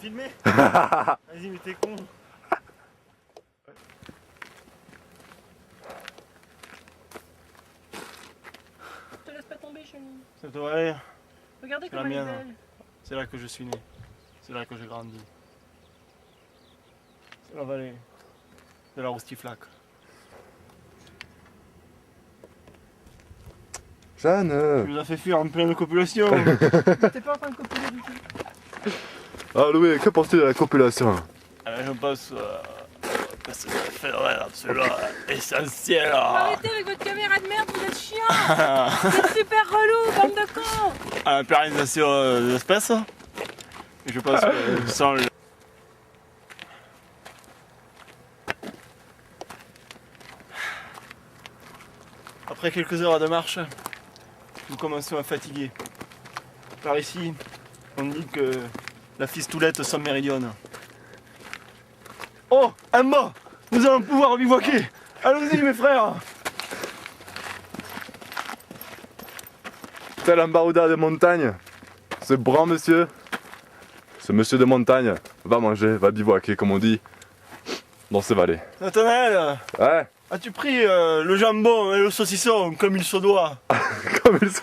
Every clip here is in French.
filmer. Vas-y, mais t'es con. Je te laisse pas tomber, chérie. Ça doit aller. Regardez C'est comme la elle est mienne. belle. C'est là que je suis né. C'est là que j'ai grandi. C'est la vallée de la Roustiflaque. Jeanne. Tu nous as fait fuir en pleine copulation. T'es pas en train de copuler du tout. Ah Louis, que penses-tu de la copulation? Je pense que c'est un phénomène absolument essentiel. Arrêtez avec votre caméra de merde, vous êtes chiant. Vous êtes super relou, bande de cons. À la pérennisation de l'espèce. Je pense que sans le... Après quelques heures de marche, nous commençons à fatiguer. Par ici, on dit que la fistoulette sans méridienne. Oh, un mât! Nous allons pouvoir bivouaquer! Allons-y mes frères! Tel un baroudeur de montagne, ce grand monsieur, ce monsieur de montagne, va manger, va bivouaquer comme on dit, dans ces vallées. Nathanaël, Ouais, as-tu pris le jambon et le saucisson comme il se doit? comme il se...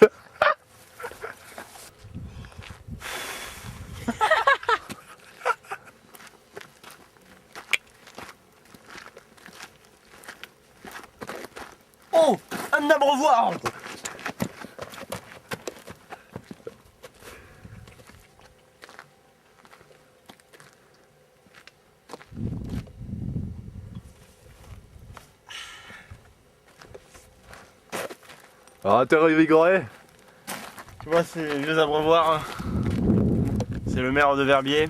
Oh, un abreuvoir! Alors t'es revigoré? Tu vois ces vieux abreuvoirs, c'est le maire de Verbier,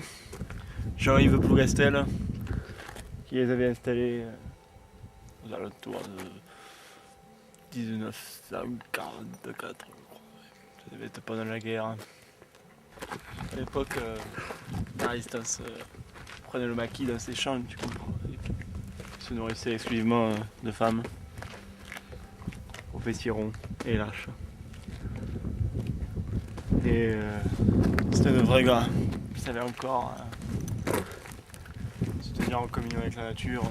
Jean-Yves Plougastel, qui les avait installés aux alentours de 1944, je crois. Ça devait être pendant la guerre. À l'époque, la résistance prenait le maquis dans ses champs, tu comprends. Il se nourrissait exclusivement de femmes, professerons et lâches. Et c'était un vrai gars. Il savait encore se tenir en communion avec la nature.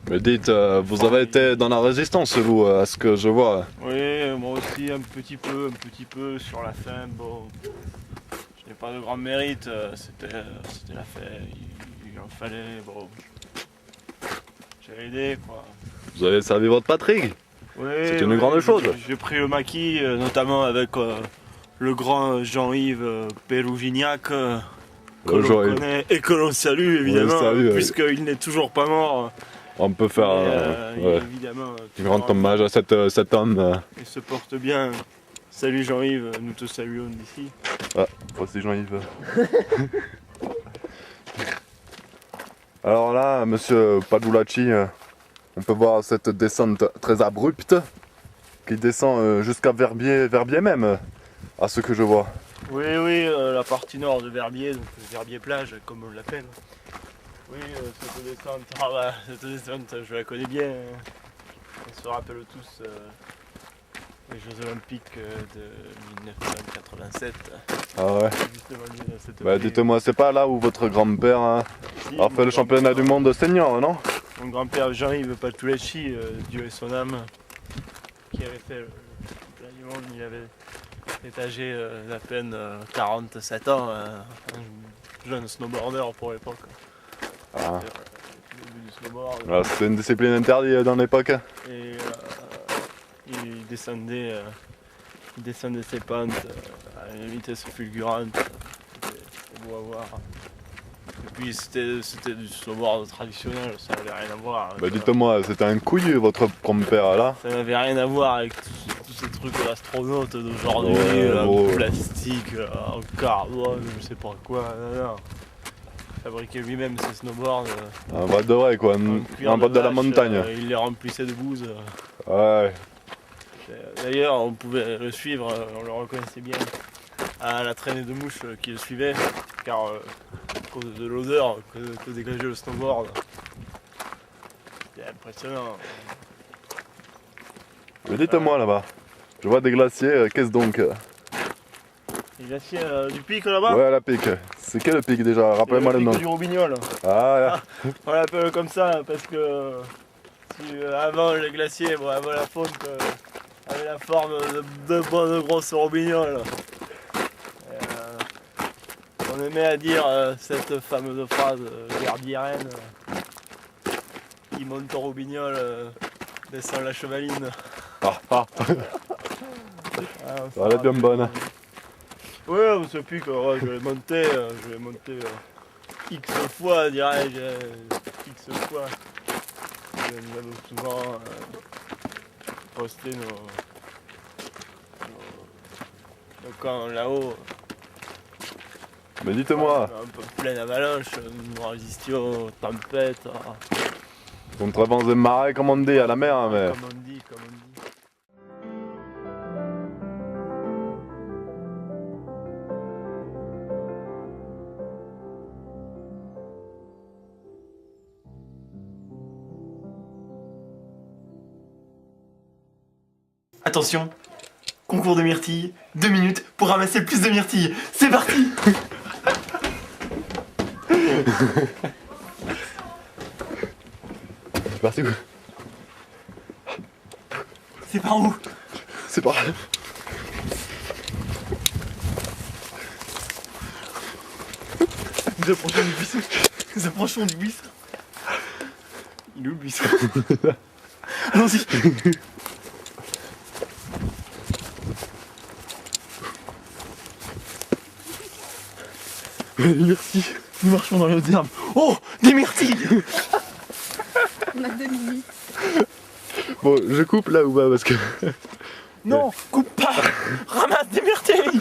Mais dites, vous avez été dans la résistance vous, à ce que je vois. Oui, moi aussi un petit peu sur la fin. Bon, je n'ai pas de grand mérite, c'était la fin, il en fallait, bon. J'ai aidé quoi. Vous avez servi votre patrie. Oui, C'est une grande chose. J'ai pris le maquis, notamment avec le grand Jean-Yves Pélougignac, que l'on Jean-Yves. connaît et que l'on salue évidemment, salue, puisqu'il n'est toujours pas mort. On peut faire Et, évidemment, un grand hommage à cet homme. il se porte bien. Salut Jean-Yves, nous te saluons d'ici. Ah, voici Jean-Yves. Alors là, monsieur Padulacci, on peut voir cette descente très abrupte qui descend jusqu'à Verbier même, à ce que je vois. Oui, la partie nord de Verbier, donc Verbier plage comme on l'appelle. Oui, cette descente, je la connais bien. On se rappelle tous les Jeux Olympiques de 1987. Ah ouais. Justement lié dans cette Bah vallée. dites-moi, c'est pas là où votre grand-père Si, a fait mon le grand-père- championnat du monde senior, non? Mon grand-père Jean-Yves Patulacci, Dieu et son âme, qui avait fait le championnat du monde, il avait été âgé d'à peine 47 ans, un jeune snowboarder pour l'époque. Ah. Le début du snowboard. Ah, c'était une discipline interdite dans l'époque. Et il descendait ses pentes à une vitesse fulgurante. C'était beau à voir. Et puis c'était du snowboard traditionnel, ça n'avait rien à voir. Bah dites-moi, c'était un couillu votre grand-père là? Ça n'avait rien à voir avec tous ces trucs d'astronautes d'aujourd'hui, Ouais, en ouais. plastique, en carbone, je sais pas quoi. Non. Il fabriquait lui-même ses snowboards. Un vrai de vrai quoi, un pote de la montagne. Il les remplissait de bouse. Ouais. D'ailleurs, on pouvait le suivre, on le reconnaissait bien à la traînée de mouches qui le suivait, car à cause de l'odeur que dégageait le snowboard. C'était impressionnant. Mais dites-moi là-bas, je vois des glaciers, qu'est-ce donc? Les glaciers du pic là-bas. Ouais, la pique. C'est quel pic déjà? Rappelle-moi le pic nom. du Robignol. Ah, On l'appelle comme ça parce que avant les glaciers, bon, avant la faune avait la forme de bonnes grosses robignoles. On aimait à dire cette fameuse phrase verbiérienne qui monte au robignol, descend la chevaline. ah, ah. Ça Elle est bien bonne. Ouais, ce pic, ouais, je l'ai monté X fois, dirais-je, X fois. Nous avons souvent posté nos camps là-haut. Mais dites-moi, Un peu plein avalanche, nous résistions aux tempêtes. contre vents et marées, comme on dit, à la mer, mais... Comme on dit, comme on dit. Attention, concours de myrtilles, 2 minutes pour ramasser le plus de myrtilles. C'est parti. C'est parti où? C'est par où? C'est par là. Nous approchons du buisson. Nous approchons du buisson. Il est où le buisson? Allons-y. Merci. Nous marchons dans les hautes herbes. Oh, des myrtilles. On a 2 minutes. Bon, je coupe là ou pas parce que... Non, coupe pas. Ramasse des myrtilles.